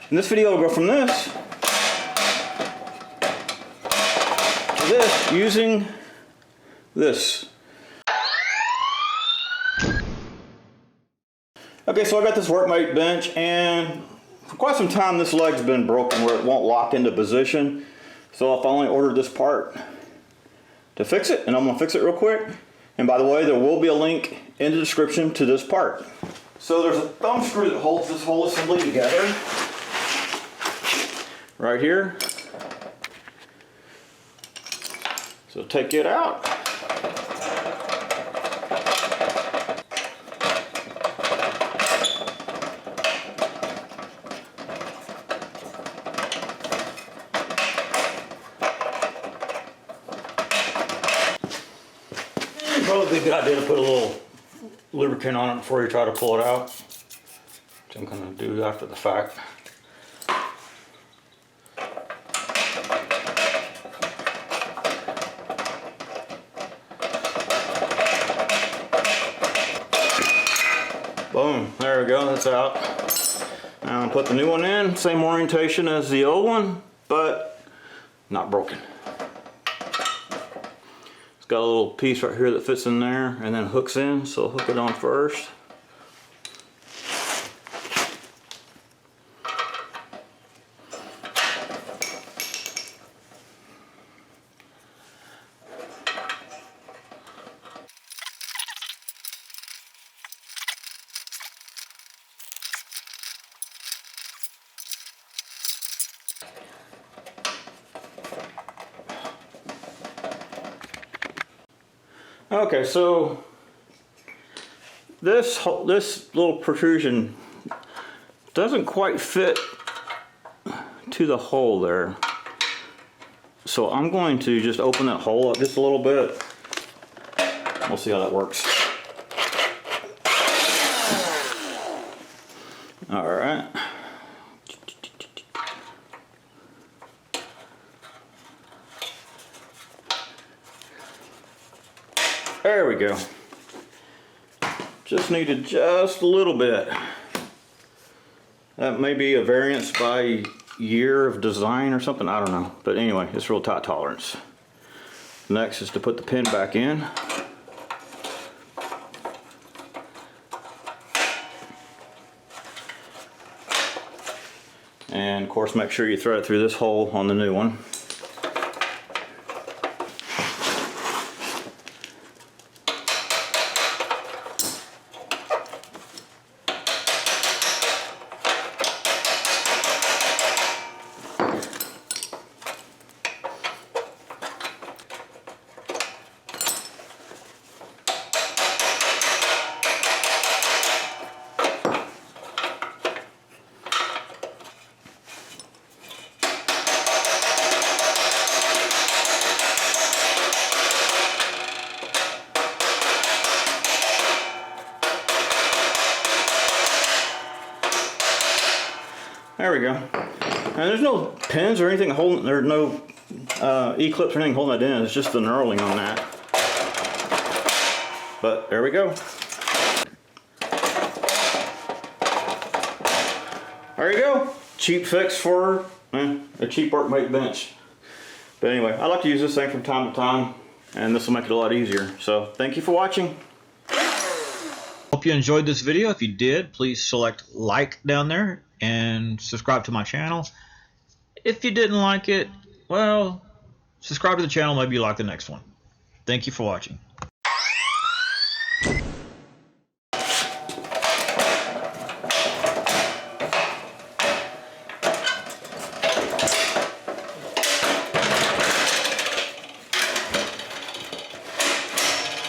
In this video, we'll go from this to this using this. Okay, so I got this Workmate bench, and for quite some time this leg's been broken where it won't lock into position. So I finally ordered this part to fix it, and I'm gonna fix it real quick. And by the way, there will be a link in the description to this part. So there's a thumb screw that holds this whole assembly together right here. So take it out. Probably a good idea to put a little lubricant on it before you try to pull it out, which I'm going to do after the fact. Boom, there we go, that's out. Now I'm going to put the new one in, same orientation as the old one, but not broken. Got a little piece right here that fits in there and then hooks in, so I'll hook it on first. Okay, so this little protrusion doesn't quite fit to the hole there. So I'm going to just open that hole up just a little bit. We'll see how that works. All right. There we go. Just needed just a little bit. That may be a variance by year of design or something, I don't know. But anyway, it's real tight tolerance. Next is to put the pin back in. And of course, make sure you thread it through this hole on the new one. There we go. And there's no pins or anything holding, there's no E-clips or anything holding that in. It's just the knurling on that. But there we go. There you go. Cheap fix for a cheap Workmate bench. But anyway, I like to use this thing from time to time, and this will make it a lot easier. So thank you for watching. Hope you enjoyed this video. If you did, please select like down there and subscribe to my channel. If you didn't like it, well, subscribe to the channel, maybe you like the next one. Thank you for watching.